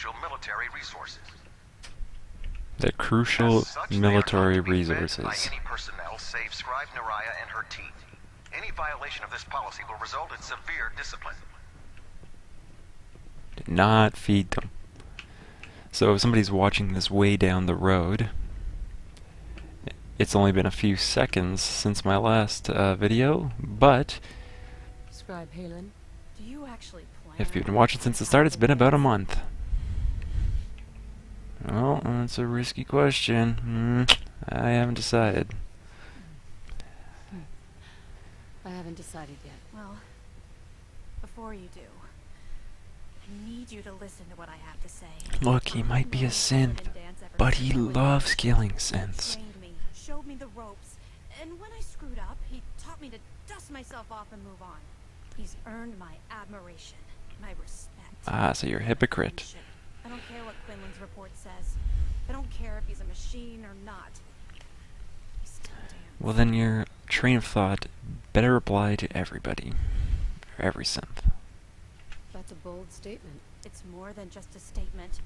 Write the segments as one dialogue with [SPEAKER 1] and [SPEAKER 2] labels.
[SPEAKER 1] crucial military resources.
[SPEAKER 2] The crucial
[SPEAKER 1] As such,
[SPEAKER 2] military
[SPEAKER 1] they are not to be fed
[SPEAKER 2] resources.
[SPEAKER 1] by any personnel save Scribe Naraya and her team. Any violation of this policy will result in severe discipline.
[SPEAKER 2] Do not feed them. So if somebody's watching this way down the road, it's only been a few seconds since my last video, but
[SPEAKER 3] Scribe Halen, do you actually plan
[SPEAKER 2] if you've been watching since the start, it's been about a month. Well, that's a risky question. I haven't decided.
[SPEAKER 3] I haven't decided yet.
[SPEAKER 4] Well, before you do, I need you to listen to what I have to say.
[SPEAKER 2] Look, he might be a synth, but he loves killing synths.
[SPEAKER 4] Trained me, showed me the ropes, and when I screwed up, he taught me to dust myself off and move on. He's earned my admiration, my respect.
[SPEAKER 2] Ah, so you're a hypocrite.
[SPEAKER 4] I don't care what Quinlan's report says. I don't care if he's a machine or not. He's still damn.
[SPEAKER 2] Well, then your train of thought better apply to everybody. Or every synth.
[SPEAKER 3] That's a bold statement.
[SPEAKER 4] It's more than just a statement.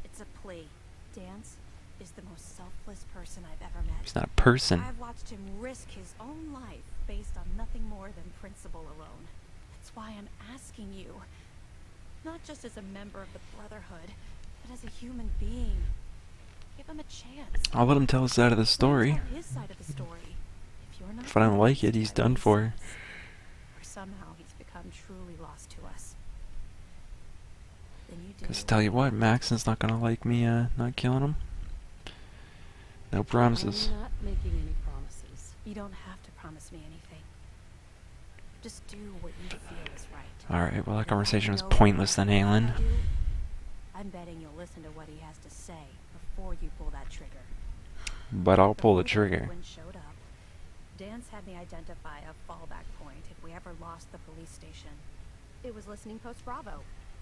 [SPEAKER 4] It's a plea. Dance is the most selfless person I've ever met.
[SPEAKER 2] He's not a person.
[SPEAKER 4] I've watched him risk his own life based on nothing more than principle alone. That's why I'm asking you. Not just as a member of the Brotherhood, but as a human being. Give him a chance.
[SPEAKER 2] I'll let him tell his side of the story.
[SPEAKER 4] Tell his side of the story. If you're not
[SPEAKER 2] If I don't like it,
[SPEAKER 4] convinced
[SPEAKER 2] he's
[SPEAKER 4] by
[SPEAKER 2] done
[SPEAKER 4] what he
[SPEAKER 2] for.
[SPEAKER 4] says, or somehow he's become truly lost to us. Then you do.
[SPEAKER 2] Because tell you what, Maxon's not gonna like me not killing him. No promises.
[SPEAKER 3] I'm not making any promises.
[SPEAKER 4] You don't have to promise me anything. Just do what you feel is right.
[SPEAKER 2] Alright, well that
[SPEAKER 4] And
[SPEAKER 2] conversation
[SPEAKER 4] I
[SPEAKER 2] was
[SPEAKER 4] know
[SPEAKER 2] pointless then,
[SPEAKER 4] what I
[SPEAKER 2] Aelin.
[SPEAKER 4] do. I'm betting you'll listen to what he has to say before you pull that trigger.
[SPEAKER 2] But I'll pull the
[SPEAKER 4] Before
[SPEAKER 2] trigger.
[SPEAKER 4] Quinn showed up, Dance had me identify a fallback point if we ever lost the police station. It was Listening Post Bravo,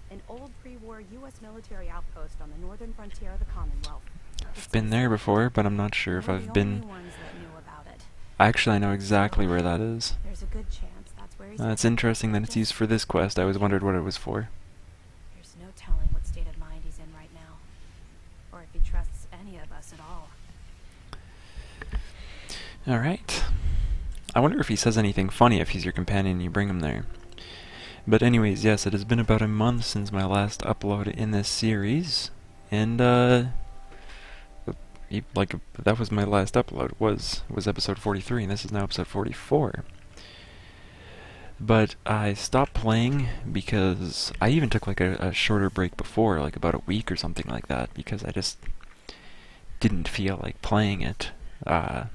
[SPEAKER 4] an old pre-war U.S. military outpost on the northern frontier of the Commonwealth.
[SPEAKER 2] I've been there before, but I'm not sure if
[SPEAKER 4] We're
[SPEAKER 2] I've
[SPEAKER 4] the
[SPEAKER 2] been...
[SPEAKER 4] only ones that knew about it.
[SPEAKER 2] Actually, I know exactly where that is.
[SPEAKER 4] There's a good chance that's where he's
[SPEAKER 2] It's
[SPEAKER 4] headed.
[SPEAKER 2] interesting that it's used for this quest. I always wondered what it was for.
[SPEAKER 4] There's no telling what state of mind he's in right now, or if he trusts any of us at all.
[SPEAKER 2] Alright. I wonder if he says anything funny if he's your companion and you bring him there. But anyways, yes, it has been about a month since my last upload in this series. And, that was my last upload, was episode 43, and this is now episode 44. But I stopped playing because I even took like a shorter break before, like about a week or something like that, because I just didn't feel like playing it. And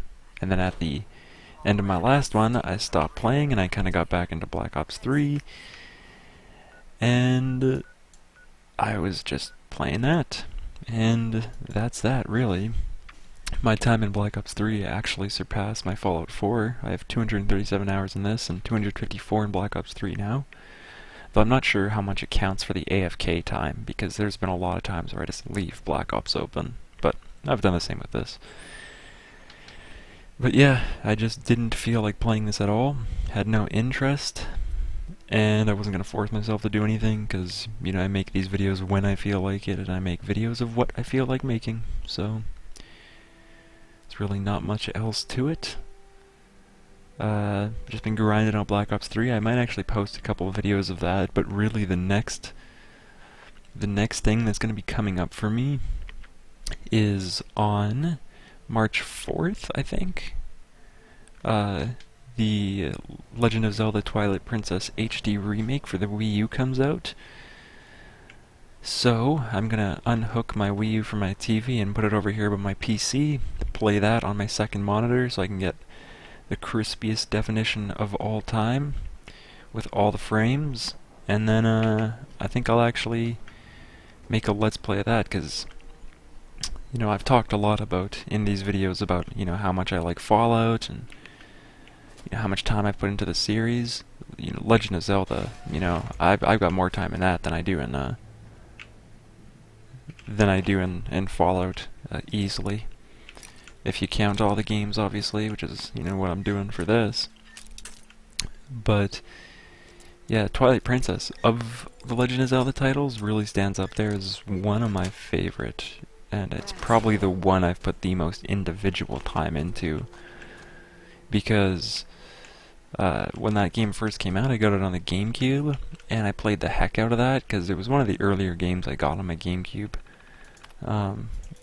[SPEAKER 2] then at the end of my last one, I stopped playing and I kind of got back into Black Ops 3. And I was just playing that. And that's that, really. My time in Black Ops 3 actually surpassed my Fallout 4. I have 237 hours in this and 254 in Black Ops 3 now. Though I'm not sure how much it counts for the AFK time, because there's been a lot of times where I just leave Black Ops open. But I've done the same with this. But yeah, I just didn't feel like playing this at all. Had no interest. And I wasn't going to force myself to do anything, because, you know, I make these videos when I feel like it, and I make videos of what I feel like making, so... There's really not much else to it. Just been grinding on Black Ops 3. I might actually post a couple of videos of that, but really the next thing that's going to be coming up for me is on March 4th, I think. The Legend of Zelda Twilight Princess HD remake for the Wii U comes out. So, I'm gonna unhook my Wii U from my TV and put it over here with my PC, play that on my second monitor so I can get the crispiest definition of all time with all the frames, and then I think I'll actually make a Let's Play of that, because, you know, I've talked a lot about, in these videos, about, you know, how much I like Fallout, and you know, how much time I've put into the series. You know, Legend of Zelda, you know, I've got more time in that than I do in Fallout, easily. If you count all the games, obviously, which is, you know, what I'm doing for this. But, Yeah, Twilight Princess, of the Legend of Zelda titles, really stands up there as one of my favorite. And it's probably the one I've put the most individual time into. Because when that game first came out, I got it on the GameCube, and I played the heck out of that, because it was one of the earlier games I got on my GameCube.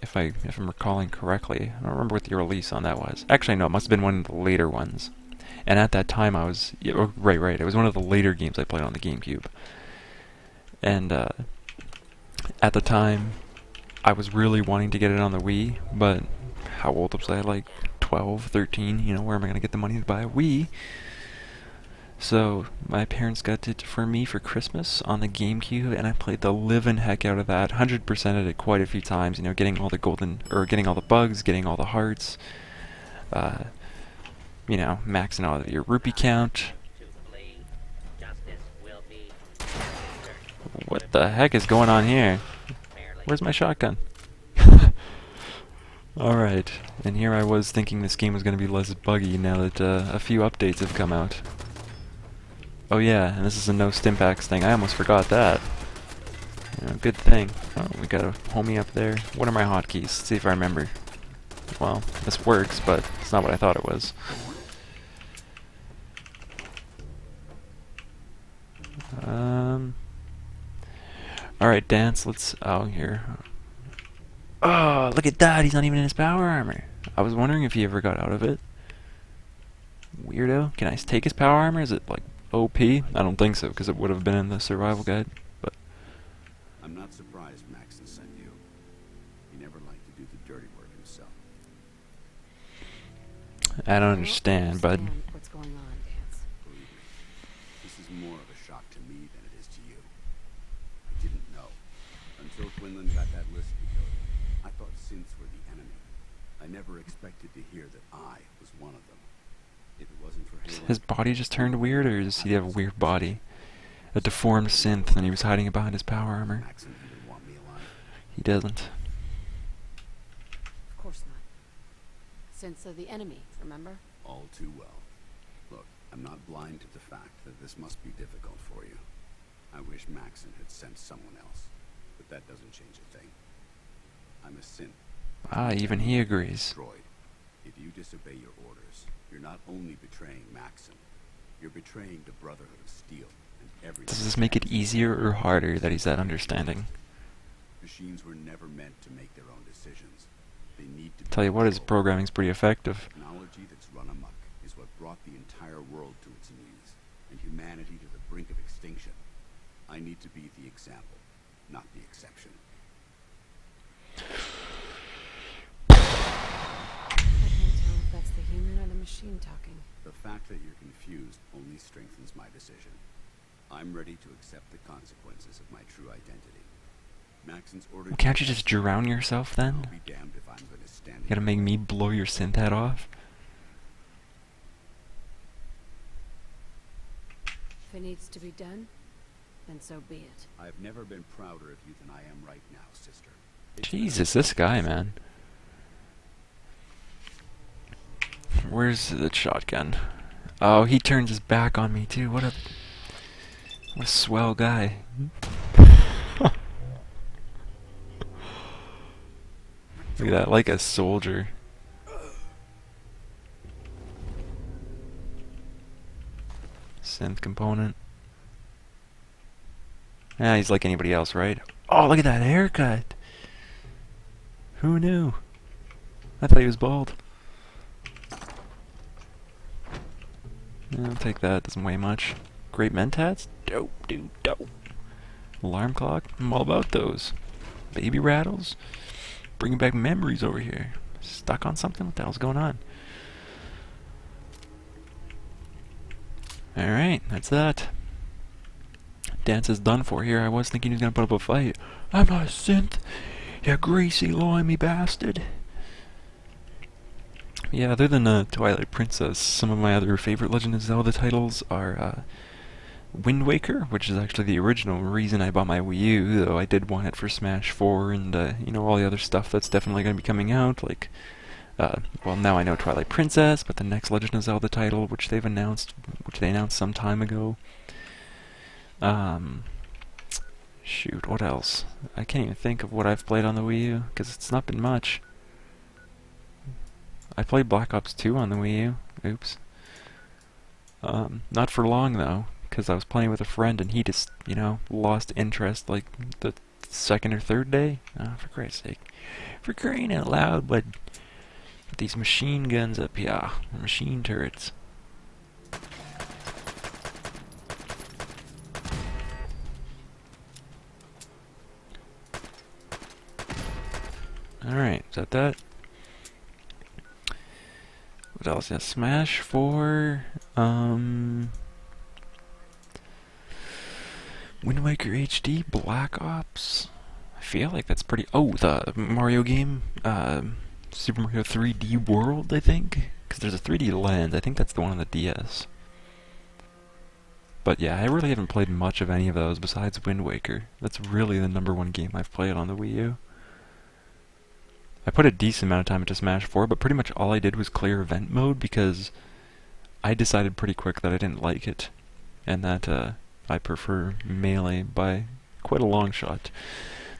[SPEAKER 2] If I'm recalling correctly. I don't remember what the release on that was. Actually, no, it must have been one of the later ones. And at that time, I was... Yeah, oh, right. It was one of the later games I played on the GameCube. And at the time, I was really wanting to get it on the Wii, but how old was I? Like 12, 13? You know, where am I going to get the money to buy a Wii? So my parents got it for me for Christmas on the GameCube, and I played the living heck out of that. 100%ed it quite a few times. You know, getting all the getting all the bugs, getting all the hearts. You know, maxing out your rupee count. What the heck is going on here? Where's my shotgun? Alright, and here I was thinking this game was going to be less buggy now that a few updates have come out. Oh yeah, and this is a no Stimpaks thing. I almost forgot that. You know, good thing. Oh, we got a homie up there. What are my hotkeys? Let's see if I remember. Well, this works, but it's not what I thought it was. Alright, Dance, let's... Oh, here. Oh, look at that! He's not even in his power armor! I was wondering if he ever got out of it. Weirdo. Can I take his power armor? Is it, like, OP? I don't think so, because it would have been in the survival guide, but...
[SPEAKER 5] I'm not surprised Maxon sent you. He never liked to do the dirty work himself.
[SPEAKER 2] I don't understand, bud.
[SPEAKER 3] What's going on, Dance?
[SPEAKER 5] Believe me, this is more of a shock to me than it is to you. I didn't know. Until Quinlan got that list together, I thought synths were the enemy. I never expected to hear that I was one of them. If it wasn't for him,
[SPEAKER 2] His body just turned weird, or does he have a weird body? A deformed synth, and he was hiding it behind his power armor.
[SPEAKER 5] Maxon didn't want me alive.
[SPEAKER 2] He doesn't.
[SPEAKER 3] Of course not. Sense of the enemy, remember?
[SPEAKER 5] All too well. Look, I'm not blind to the fact that this must be difficult for you. I wish Maxon had sent someone else, but that doesn't change a thing. I'm a synth.
[SPEAKER 2] Ah, even he agrees.
[SPEAKER 5] Destroyed. If you disobey your orders, you're not only betraying Maxon, you're betraying the Brotherhood of Steel and everything.
[SPEAKER 2] Does this make it easier or harder that he's that understanding?
[SPEAKER 5] Machines were never meant to make their own decisions. They need to be
[SPEAKER 2] Tell you what, his
[SPEAKER 5] controlled.
[SPEAKER 2] programming's pretty effective.
[SPEAKER 5] Technology that's run amok is what brought the entire world to its knees, and humanity to the brink of extinction. I need to be the example, not the exception.
[SPEAKER 3] I can't tell if that's the human or the machine talking.
[SPEAKER 5] The fact that you're confused only strengthens my decision. I'm ready to accept the consequences of my true identity. Maxon's order.
[SPEAKER 2] Well, can't you just drown yourself
[SPEAKER 5] I'll
[SPEAKER 2] then?
[SPEAKER 5] be damned if I'm going to stand.
[SPEAKER 2] You gotta make me blow your synth head off?
[SPEAKER 3] If it needs to be done, then so be it.
[SPEAKER 5] I've never been prouder of you than I am right now, sister.
[SPEAKER 2] Jesus, this guy, man. Where's the shotgun? Oh, he turns his back on me too. What a swell guy. Look at that, like a soldier. Synth component. Yeah, he's like anybody else, right? Oh, look at that haircut! Who knew? I thought he was bald. Yeah, I'll take that, doesn't weigh much. Great mentats? Dope, dude, dope. Alarm clock? I'm all about those. Baby rattles? Bringing back memories over here. Stuck on something? What the hell's going on? Alright, that's that. Dance is done for here. I was thinking he was gonna put up a fight. I'm not a synth, you greasy, loimy bastard. Yeah, other than Twilight Princess, some of my other favorite Legend of Zelda titles are Wind Waker, which is actually the original reason I bought my Wii U, though I did want it for Smash 4 and, you know, all the other stuff that's definitely going to be coming out, like, well, now I know Twilight Princess, but the next Legend of Zelda title, which they announced some time ago, Um, shoot, what else? I can't even think of what I've played on the Wii U, because it's not been much. I played Black Ops 2 on the Wii U. Oops. Not for long, though, because I was playing with a friend and he just, you know, lost interest like the second or third day. Oh, for Christ's sake. For crying out loud, but these machine guns up here. Machine turrets. Alright, is that? What else? Yeah, Smash 4. Wind Waker HD, Black Ops. I feel like that's pretty. Oh, the Mario game, Super Mario 3D World, I think, because there's a 3D Land. I think that's the one on the DS. But yeah, I really haven't played much of any of those besides Wind Waker. That's really the #1 game I've played on the Wii U. I put a decent amount of time into Smash 4, but pretty much all I did was clear event mode because I decided pretty quick that I didn't like it, and that I prefer Melee by quite a long shot.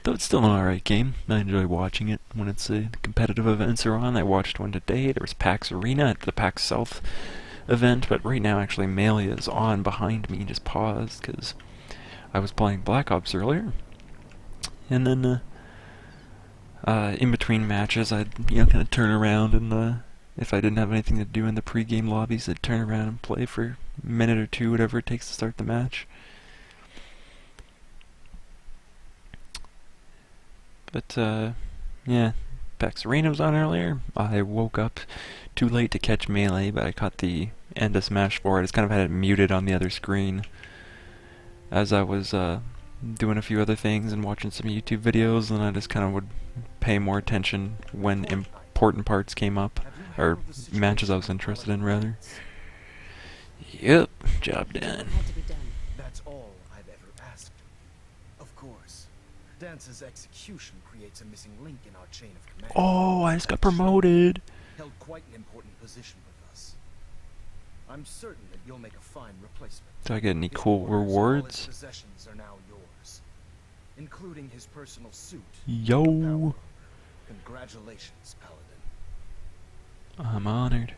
[SPEAKER 2] Though it's still an alright game. I enjoy watching it when it's the competitive events are on. I watched one today. There was PAX Arena at the PAX South event, but right now actually Melee is on behind me, just paused, because I was playing Black Ops earlier. And then in between matches, I'd kind of turn around and if I didn't have anything to do in the pre-game lobbies, I'd turn around and play for a minute or two, whatever it takes to start the match. But yeah, PAX Arena was on earlier. I woke up too late to catch Melee, but I caught the end of Smash 4. I just kind of had it muted on the other screen as I was doing a few other things and watching some YouTube videos, and I just kind of would pay more attention when important parts came up, or matches I was interested in, rather. Yep, job done.
[SPEAKER 3] Had to be done.
[SPEAKER 6] That's all I've ever asked. Of course, Dance's execution creates a missing link in our chain of command.
[SPEAKER 2] Oh, I just got promoted.
[SPEAKER 6] Held quite an important position with us. I'm certain that you'll make a fine replacement.
[SPEAKER 2] Do I get any
[SPEAKER 6] His
[SPEAKER 2] cool
[SPEAKER 6] orders, all his
[SPEAKER 2] rewards?
[SPEAKER 6] possessions are now yours, including his personal suit.
[SPEAKER 2] Yo,
[SPEAKER 6] Congratulations, Paladin.
[SPEAKER 2] I'm honored.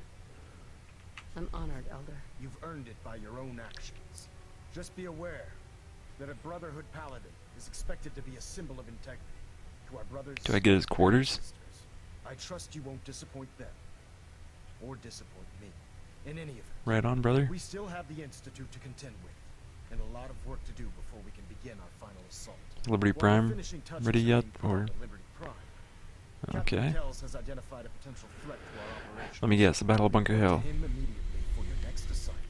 [SPEAKER 3] I'm honored, Elder.
[SPEAKER 6] You've earned it by your own actions. Just be aware that a Brotherhood Paladin is expected to be a symbol of integrity to our brothers.
[SPEAKER 2] Do I get his quarters?
[SPEAKER 6] and sisters. I trust you won't disappoint them or disappoint me. In any event,
[SPEAKER 2] Right on, brother.
[SPEAKER 6] we still have the Institute to contend with, and a lot of work to do before we can begin our final assault.
[SPEAKER 2] Liberty
[SPEAKER 6] While the
[SPEAKER 2] Prime
[SPEAKER 6] finishing touches
[SPEAKER 2] ready
[SPEAKER 6] are
[SPEAKER 2] yet,
[SPEAKER 6] being put
[SPEAKER 2] or?
[SPEAKER 6] on to Liberty Prime, Captain
[SPEAKER 2] Okay.
[SPEAKER 6] Kells has identified a potential threat to our operation.
[SPEAKER 2] Let me guess, the Battle of Bunker
[SPEAKER 6] Report
[SPEAKER 2] Hill.
[SPEAKER 6] to him immediately for your next assignment.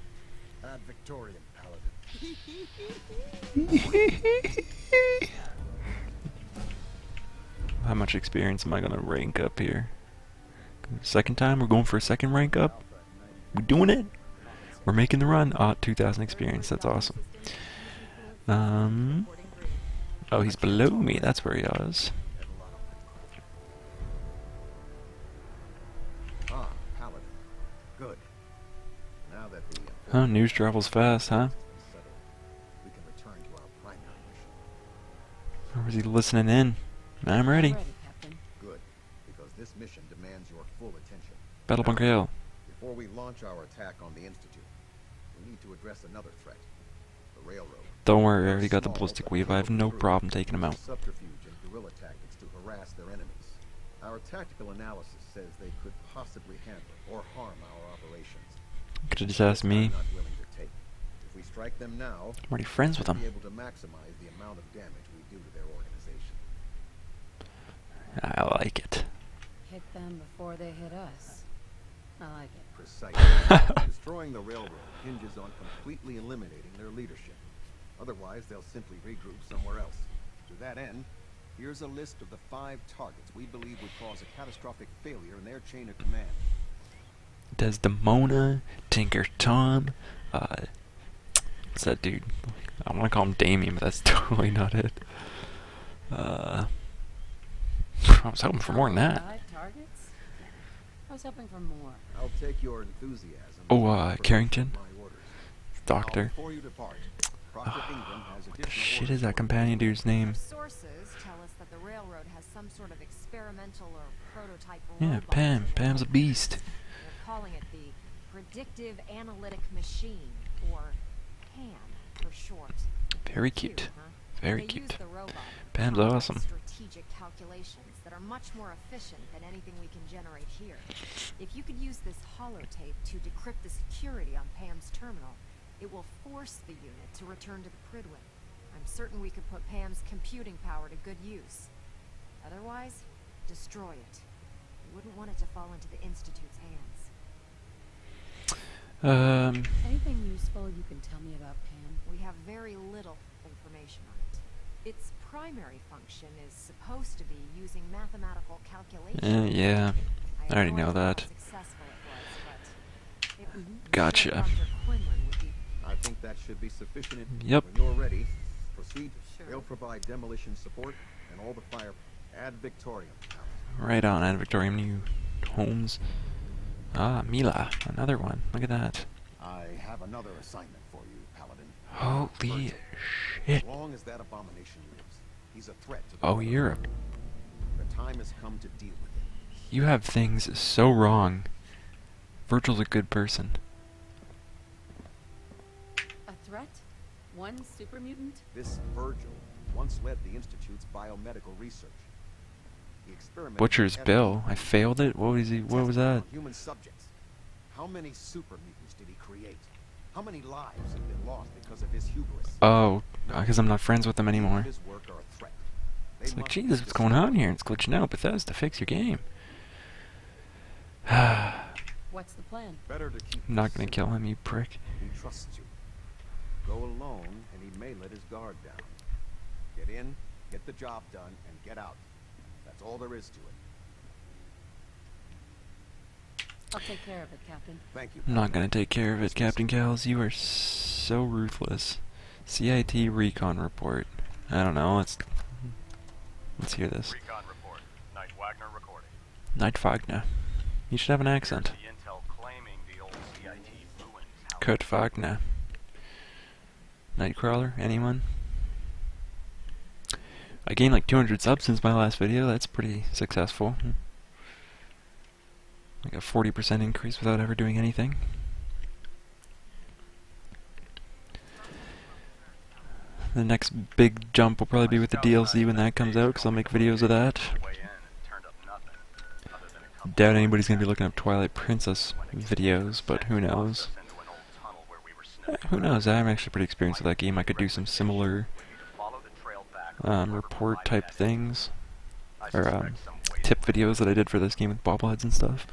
[SPEAKER 6] Ad Victoriam, Paladin.
[SPEAKER 2] How much experience am I gonna rank up here? Second time? We're going for a second rank up? We doing it? We're making the run. 2,000 experience. That's awesome. Oh, he's below me. That's where he is.
[SPEAKER 5] Ah, Paladin. Good. Now that the
[SPEAKER 2] Huh, news travels fast, huh?
[SPEAKER 5] has been settled, we can return to our primary mission.
[SPEAKER 2] Or was he listening in? I'm ready.
[SPEAKER 3] Ready, Captain.
[SPEAKER 5] Good, because this mission demands your full attention.
[SPEAKER 2] Battle Bunker Hill.
[SPEAKER 5] Before we launch our attack on the Institute, we need to address another threat. The Railroad.
[SPEAKER 2] Don't worry, I already got the ballistic weave. I have no problem taking him out.
[SPEAKER 5] Subterfuge and guerrilla tactics to harass their enemies. Our tactical analysis says they could possibly handle or harm our operations.
[SPEAKER 2] Could've just asked me.
[SPEAKER 5] I'm not willing to take. If we strike them now,
[SPEAKER 2] I'm already friends with
[SPEAKER 5] we'll
[SPEAKER 2] him.
[SPEAKER 5] be able to maximize the amount of damage we do to their organization.
[SPEAKER 2] I like it.
[SPEAKER 3] Hit them before they hit us. I like it.
[SPEAKER 5] Precisely. Destroying the railroad hinges on completely eliminating their leadership. Otherwise, they'll simply regroup somewhere else. To that end, here's a list of the 5 targets we believe would cause a catastrophic failure in their chain of command.
[SPEAKER 2] Desdemona, Tinker Tom, what's that dude? I want to call him Damien, but that's totally not it. I was hoping for more than that.
[SPEAKER 3] 5 targets? I was hoping for more.
[SPEAKER 5] I'll take your enthusiasm.
[SPEAKER 2] Oh,
[SPEAKER 5] as confirmation
[SPEAKER 2] Carrington?
[SPEAKER 5] of my orders.
[SPEAKER 2] Doctor.
[SPEAKER 5] Now, before you depart, Proctor Ingram has
[SPEAKER 2] What the
[SPEAKER 5] additional
[SPEAKER 2] shit
[SPEAKER 5] orders
[SPEAKER 2] is that
[SPEAKER 5] for
[SPEAKER 2] companion dude's name?
[SPEAKER 3] Our sources tell us that the railroad has some sort of experimental or prototype
[SPEAKER 2] Yeah,
[SPEAKER 3] robot
[SPEAKER 2] Pam.
[SPEAKER 3] in their
[SPEAKER 2] Pam's a beast.
[SPEAKER 3] They're calling it the Predictive Analytic Machine, or PAM for short.
[SPEAKER 2] Very cute.
[SPEAKER 3] Huh?
[SPEAKER 2] Very
[SPEAKER 3] They
[SPEAKER 2] cute.
[SPEAKER 3] use the robot in
[SPEAKER 2] Pam's
[SPEAKER 3] complex
[SPEAKER 2] awesome.
[SPEAKER 3] strategic calculations that are much more efficient than anything we can generate here. If you could use this holotape to decrypt the security on Pam's terminal, it will force the unit to return to the Pridwin. I'm certain we could put Pam's computing power to good use. Otherwise, destroy it. We wouldn't want it to fall into the Institute's hands. Anything useful you can tell me about Pam? We have very little information on it. Its primary function is supposed to be using mathematical calculations.
[SPEAKER 2] Yeah. I already
[SPEAKER 3] have
[SPEAKER 2] know
[SPEAKER 3] no idea how
[SPEAKER 2] that.
[SPEAKER 3] successful it was, but I'm
[SPEAKER 2] Gotcha.
[SPEAKER 3] sure Dr. Quinlan would be.
[SPEAKER 5] I think that should be sufficient.
[SPEAKER 2] Yep.
[SPEAKER 5] When you're ready, proceed.
[SPEAKER 3] Sure.
[SPEAKER 5] They'll provide demolition support and all the fire. Ad Victoriam.
[SPEAKER 2] Right on, and Victorian New Homes. Ah, Mila. Another one. Look at that.
[SPEAKER 5] I have another assignment for you, Paladin.
[SPEAKER 2] Holy
[SPEAKER 5] Virgil.
[SPEAKER 2] shit.
[SPEAKER 5] As long as that abomination lives, he's a threat to the
[SPEAKER 2] Oh,
[SPEAKER 5] Brotherhood.
[SPEAKER 2] you're...
[SPEAKER 5] The time has come to deal with him.
[SPEAKER 2] You have things so wrong. Virgil's a good person.
[SPEAKER 3] A threat? One super mutant?
[SPEAKER 5] This Virgil once led the Institute's biomedical research. He experimented
[SPEAKER 2] Butcher's
[SPEAKER 5] with
[SPEAKER 2] Bill.
[SPEAKER 5] editing,
[SPEAKER 2] I failed it? What was he? What was
[SPEAKER 5] testing
[SPEAKER 2] that?
[SPEAKER 5] on human subjects. How many super mutants did he create? How many lives have been lost because of his hubris?
[SPEAKER 2] Oh, because I'm not friends with them anymore.
[SPEAKER 5] His work are a threat. They
[SPEAKER 2] It's like,
[SPEAKER 5] must be
[SPEAKER 2] Jesus, what's going on here? It's glitching out. Bethesda, fix your game. I'm
[SPEAKER 3] What's the plan?
[SPEAKER 5] Better to keep
[SPEAKER 2] not
[SPEAKER 5] this
[SPEAKER 2] gonna kill him, you prick.
[SPEAKER 5] He trusts you. Go alone, and he may let his guard down. Get in, get the job done, and get out. That's all there is to it.
[SPEAKER 3] I'll take care of it, Captain.
[SPEAKER 5] Thank you.
[SPEAKER 2] I'm not gonna take care of it, Captain Cals. You are so ruthless. CIT recon report. I don't know. Let's hear this.
[SPEAKER 7] Recon report. Knight Wagner recording.
[SPEAKER 2] Knight Wagner. You should have an accent.
[SPEAKER 7] The intel claiming the old CIT ruined how
[SPEAKER 2] Kurt Wagner. Nightcrawler? Anyone? I gained like 200 subs since my last video. That's pretty successful. Like a 40% increase without ever doing anything. The next big jump will probably be with the DLC when that comes out, because I'll make videos of that.
[SPEAKER 7] way in and turned up nothing other than a couple
[SPEAKER 2] Doubt anybody's going to be looking up Twilight Princess videos, but who knows.
[SPEAKER 7] into an old tunnel where we were sniffing.
[SPEAKER 2] Who knows? I'm actually pretty experienced with that game. I could do some similar
[SPEAKER 7] We need to follow the trail back
[SPEAKER 2] report type things,
[SPEAKER 7] I
[SPEAKER 2] or
[SPEAKER 7] suspect some way
[SPEAKER 2] tip videos that I did for this game with bobbleheads and stuff.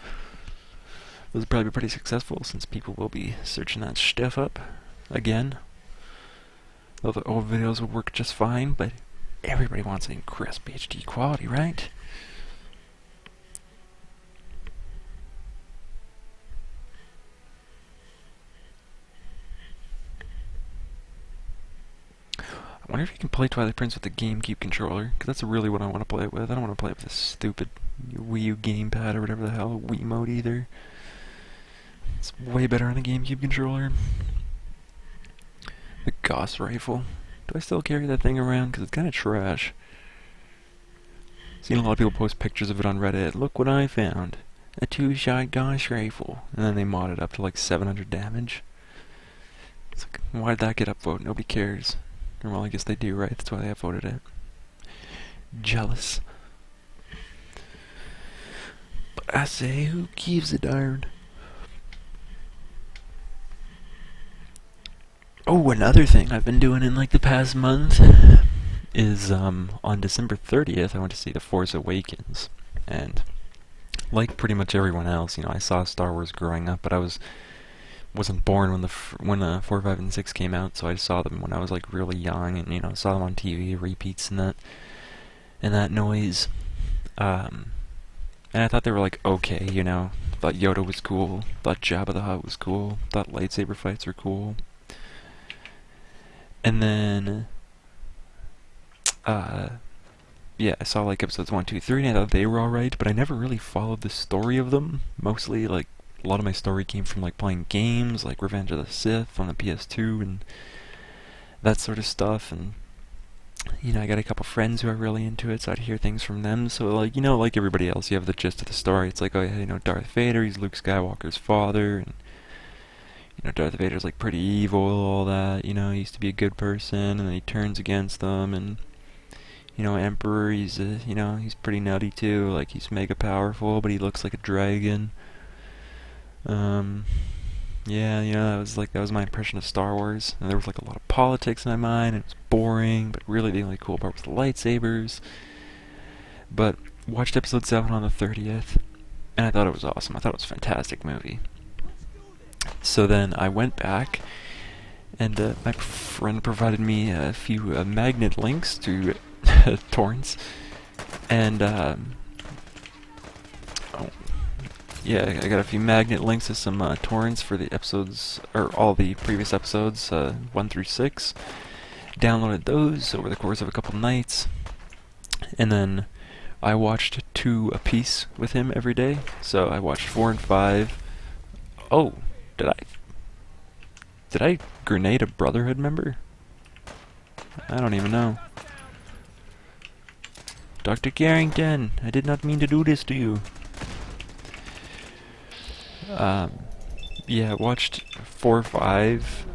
[SPEAKER 2] Those will probably be pretty successful since people will be searching that stuff up again. Though the old videos will work just fine, but everybody wants it in crisp HD quality, right? I wonder if you can play Twilight Prince with the GameCube controller, because that's really what I want to play it with. I don't want to play it with this stupid Wii U gamepad or whatever the hell, Wii mode either. It's way better on a GameCube controller. The Gauss rifle. Do I still carry that thing around? Because it's kind of trash. Seen a lot of people post pictures of it on Reddit. Look what I found. A 2-shot Gauss rifle. And then they mod it up to like 700 damage. It's like, why'd that get upvoted? Nobody cares. Or well, I guess they do, right? That's why they upvoted it. Jealous. But I say, who gives a darn? Oh, another thing I've been doing in like the past month is on December 30th I went to see The Force Awakens, and like pretty much everyone else, you know, I saw Star Wars growing up, but I wasn't born when 4, 5, and 6 came out, so I saw them when I was like really young, and you know, saw them on TV, repeats and that noise, and I thought they were like okay, you know, thought Yoda was cool, thought Jabba the Hutt was cool, thought lightsaber fights were cool. And then, yeah, I saw like episodes 1, 2, 3, and I thought they were alright, but I never really followed the story of them. Mostly, like, a lot of my story came from like playing games, like Revenge of the Sith on the PS2, that sort of stuff. And you know, I got a couple friends who are really into it, so I'd hear things from them. So like, you know, like everybody else, you have the gist of the story. It's like, oh yeah, you know, Darth Vader, he's Luke Skywalker's father, and you know, Darth Vader's like pretty evil, all that. You know, he used to be a good person, and then he turns against them. And you know, Emperor, you know, he's pretty nutty too. Like, he's mega powerful, but he looks like a dragon. Yeah, you know, that was my impression of Star Wars. And there was like a lot of politics in my mind, and it was boring, but really the only cool part was the lightsabers. But watched episode 7 on the 30th, and I thought it was awesome. I thought it was a fantastic movie. So then I went back, and my friend provided me a few magnet links to torrents, and yeah, I got a few magnet links to some torrents for the episodes, or all the previous episodes, 1 through 6. Downloaded those over the course of a couple nights, and then I watched 2 apiece with him every day. So I watched 4 and 5. Oh, did I grenade a Brotherhood member? I don't even know. Dr. Carrington, I did not mean to do this to you. Yeah, watched 4, 5.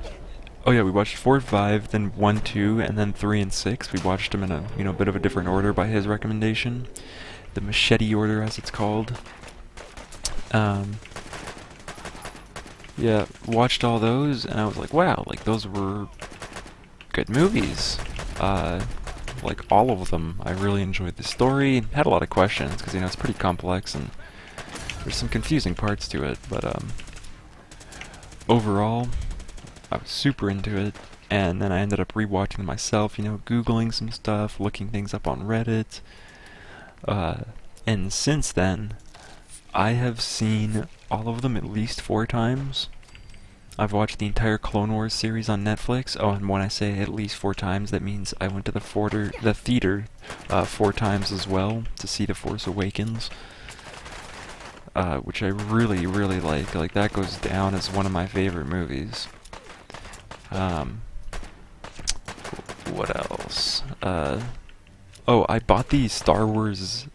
[SPEAKER 2] Oh yeah, we watched 4, 5, then 1, 2, and then 3 and 6. We watched them in a, you know, bit of a different order by his recommendation. The machete order, as it's called. Yeah, watched all those, and I was like, wow, like, those were good movies. Like, all of them. I really enjoyed the story. Had a lot of questions, because, you know, it's pretty complex, and there's some confusing parts to it, but, overall, I was super into it, and then I ended up rewatching them myself, you know, Googling some stuff, looking things up on Reddit, and since then, I have seen all of them at least 4 times. I've watched the entire Clone Wars series on Netflix. Oh, and when I say at least 4 times, that means I went to the theater 4 times as well to see The Force Awakens, which I really, really like. Like, that goes down as one of my favorite movies. What else? Oh, I bought the Star Wars,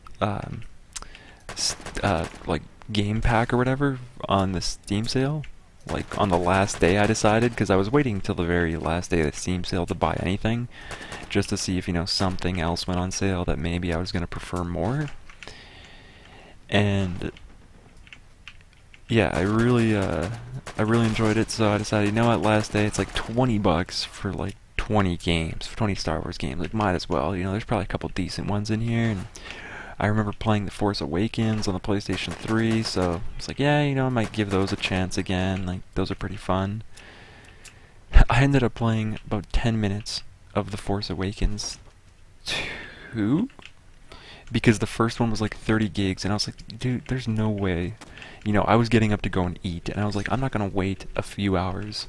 [SPEAKER 2] like, game pack or whatever on the Steam sale. Like, on the last day I decided, because I was waiting till the very last day of the Steam sale to buy anything, just to see if, you know, something else went on sale that maybe I was going to prefer more. And yeah, I really enjoyed it, so I decided, you know what, last day, it's like $20 for like 20 games, for 20 Star Wars games. Like, might as well, you know, there's probably a couple decent ones in here, and I remember playing The Force Awakens on the PlayStation 3, so it's like, yeah, you know, I might give those a chance again. Like, those are pretty fun. I ended up playing about 10 minutes of The Force Awakens 2, because the first one was like 30 gigs, and I was like, dude, there's no way. You know, I was getting up to go and eat, and I was like, I'm not going to wait a few hours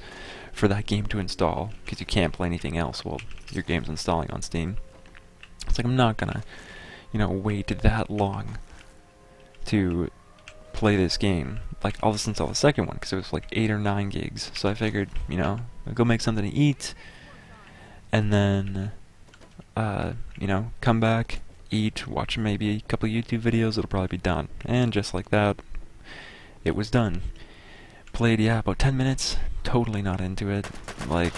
[SPEAKER 2] for that game to install, because you can't play anything else while your game's installing on Steam. It's like, I'm not going to, you know, wait that long to play this game. Like, I'll just install the second one, because it was like 8 or 9 gigs. So I figured, you know, I'll go make something to eat, and then, you know, come back, eat, watch maybe a couple YouTube videos, it'll probably be done. And just like that, it was done. Played, yeah, about 10 minutes, totally not into it. Like,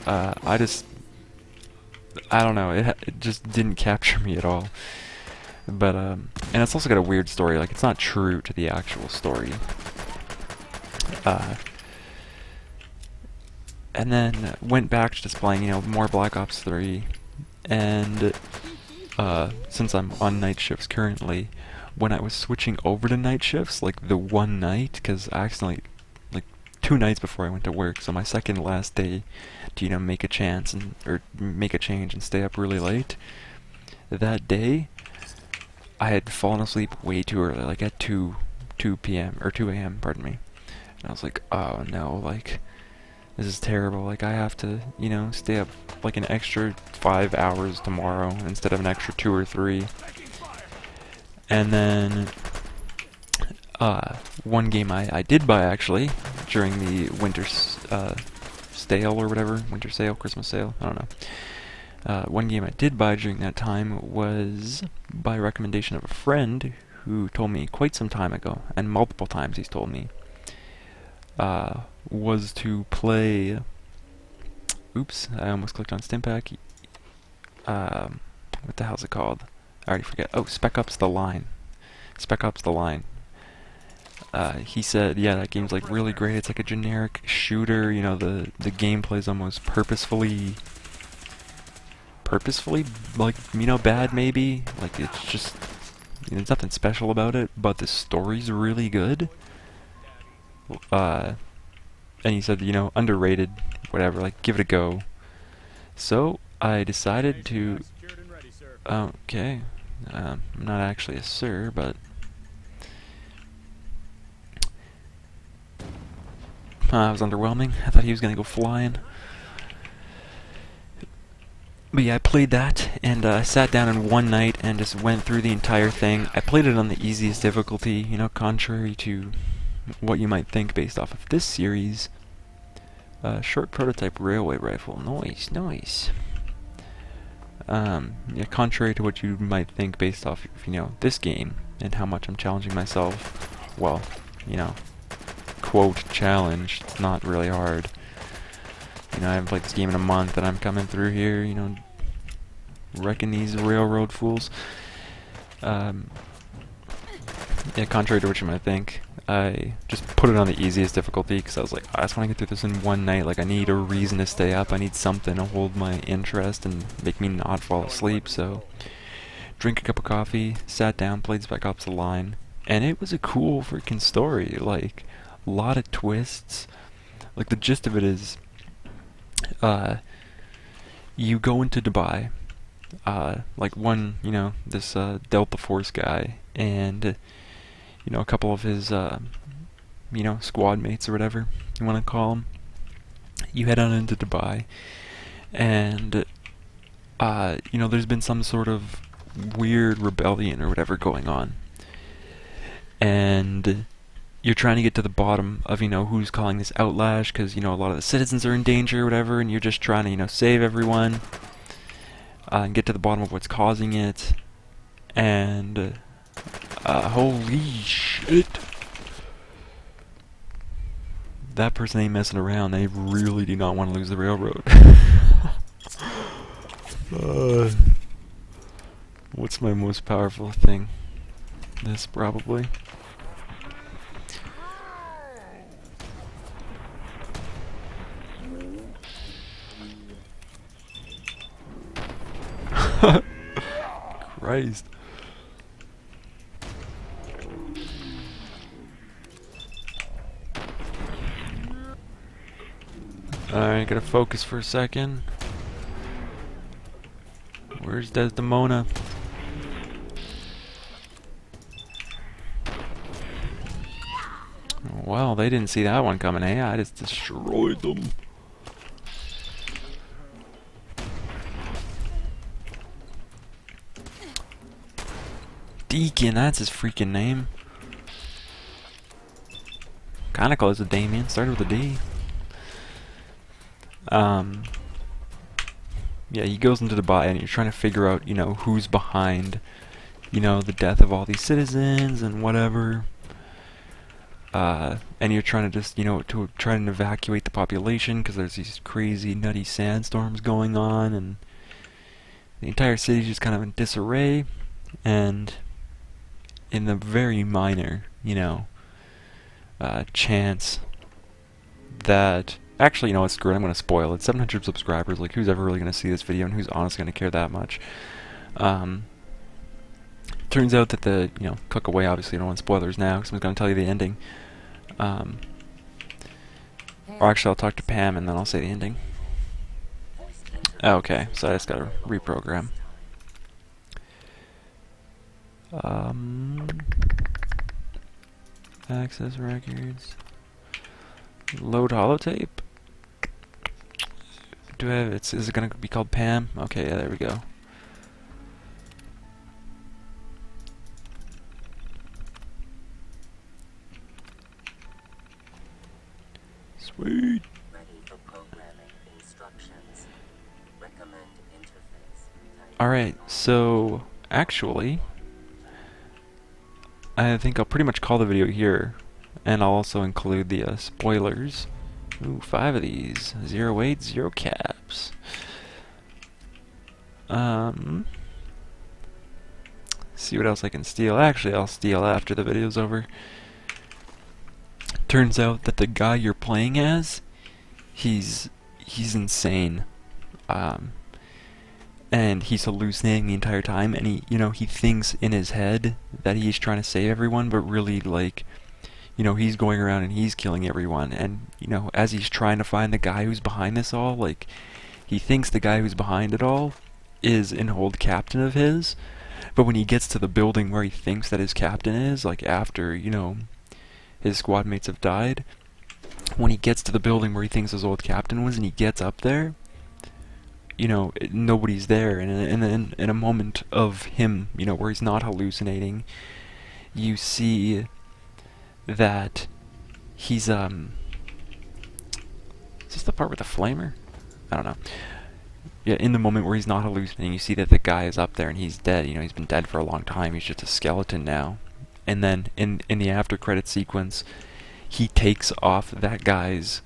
[SPEAKER 2] I don't know, it just didn't capture me at all. But, and it's also got a weird story, like, it's not true to the actual story. And then went back to just playing, you know, more Black Ops 3, and, since I'm on night shifts currently, when I was switching over to night shifts, like the one night, because I accidentally, like 2 nights before I went to work, so my second last day to, you know, make a change and stay up really late, that day, I had fallen asleep way too early, like at 2 p.m., or 2 a.m., pardon me, and I was like, oh no, like, this is terrible, like, I have to, you know, stay up like an extra 5 hours tomorrow, instead of an extra 2 or 3, and then, one game I did buy, actually, during the winter sale or whatever, winter sale, Christmas sale, I don't know. One game I did buy during that time was by recommendation of a friend who told me quite some time ago, and multiple times he's told me, was to play... Oops, I almost clicked on Stimpak. What the hell's it called? I already forget. Oh, Spec Ops The Line. Spec Ops The Line. He said, yeah, that game's like really great. It's like a generic shooter. You know, the gameplay's almost purposefully, like, you know, bad maybe. Like, it's just, you know, there's nothing special about it, but the story's really good. And he said, you know, underrated, whatever, like, give it a go. So, I decided to... Okay. I'm not actually a sir, but... That was underwhelming. I thought he was gonna go flying. But yeah, I played that, and I sat down in one night and just went through the entire thing. I played it on the easiest difficulty, you know, contrary to what you might think based off of this series. Short prototype railway rifle. Nice, nice. Yeah, contrary to what you might think based off of, you know, this game and how much I'm challenging myself. Well, you know, quote challenge, not really hard. You know, I haven't played this game in a month and I'm coming through here, you know, wrecking these railroad fools. Yeah, contrary to what you might think, I just put it on the easiest difficulty because I was like, I just want to get through this in one night. Like, I need a reason to stay up. I need something to hold my interest and make me not fall asleep. So, drink a cup of coffee, sat down, played Spec Ops The Line, and it was a cool freaking story. Like, a lot of twists. Like, the gist of it is, you go into Dubai, like one, you know, this Delta Force guy, and you know, a couple of his, you know, squad mates or whatever you want to call them. You head on into Dubai, and, you know, there's been some sort of weird rebellion or whatever going on. And you're trying to get to the bottom of, you know, who's calling this outlash, because, you know, a lot of the citizens are in danger or whatever, and you're just trying to, you know, save everyone, and get to the bottom of what's causing it. And... holy shit. That person ain't messing around. They really do not want to lose the railroad. What's my most powerful thing? This, probably. Christ. Alright, gotta focus for a second. Where's Desdemona? Well, they didn't see that one coming, eh? I just destroyed them. Deacon, that's his freaking name. Kinda close to Damien, started with a D. Yeah, he goes into Dubai and you're trying to figure out, you know, who's behind, you know, the death of all these citizens and whatever. And you're trying to just, you know, to try and evacuate the population because there's these crazy, nutty sandstorms going on, and the entire city's just kind of in disarray. And in the very minor, you know, chance that... Actually, you know what, screw it, I'm going to spoil it. 700 subscribers, like, who's ever really going to see this video, and who's honestly going to care that much? Turns out that the, you know, click away, obviously, I don't want spoilers now, because I'm going to tell you the ending. Or actually, I'll talk to Pam, and then I'll say the ending. Okay, so I just got to reprogram. Access records. Load holotape. Do I have it? Is it gonna be called Pam? Okay, yeah, there we go. Sweet. Alright, so actually, I think I'll pretty much call the video here, and I'll also include the spoilers. Ooh, 5 of these. 08, 0 caps. See what else I can steal. Actually, I'll steal after the video's over. Turns out that the guy you're playing as, he's insane. And he's hallucinating the entire time, and he thinks in his head that he's trying to save everyone, but really, like, he's going around and he's killing everyone. And, as he's trying to find the guy who's behind this all, like, he thinks the guy who's behind it all is an old captain of his, but when he gets to the building where he thinks that his captain is, like, after, his squad mates have died, when he gets to the building where he thinks his old captain was, and he gets up there, nobody's there, and then in a moment of him, where he's not hallucinating, you see that he's, is this the part with the flamer? I don't know. Yeah, in the moment where he's not hallucinating, you see that the guy is up there and he's dead. He's been dead for a long time. He's just a skeleton now. And then in the after credit sequence, he takes off that guy's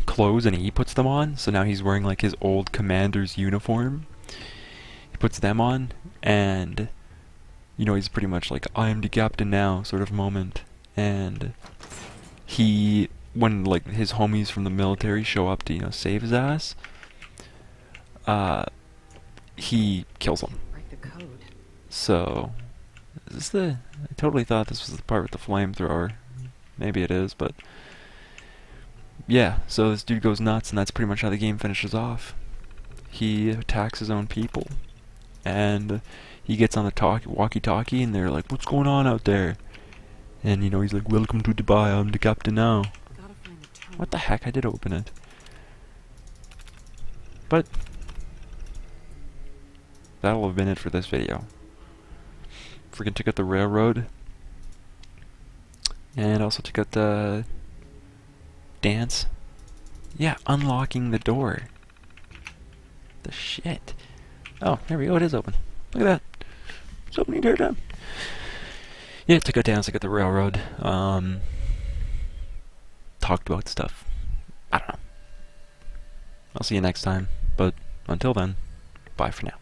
[SPEAKER 2] clothes and he puts them on. So now he's wearing like his old commander's uniform. He puts them on, and he's pretty much like, I am the captain now sort of moment. And when like his homies from the military show up to save his ass, he kills them.
[SPEAKER 3] Break the code.
[SPEAKER 2] So is this I totally thought this was the part with the flamethrower. Maybe it is, but yeah, so this dude goes nuts, and that's pretty much how the game finishes off. He attacks his own people, and he gets on the walkie-talkie, and they're like, what's going on out there? And he's like, welcome to Dubai, I'm the captain now.
[SPEAKER 3] Gotta find the terminal.
[SPEAKER 2] What the heck, I did open it. But that'll have been it for this video. Freaking took out the railroad, and also took out the dance. Yeah, unlocking the door. The shit. Oh, there we go, it is open. Look at that. It's open the entire time. Yeah, took out dance, took out the railroad. Talked about stuff. I don't know. I'll see you next time, but until then, bye for now.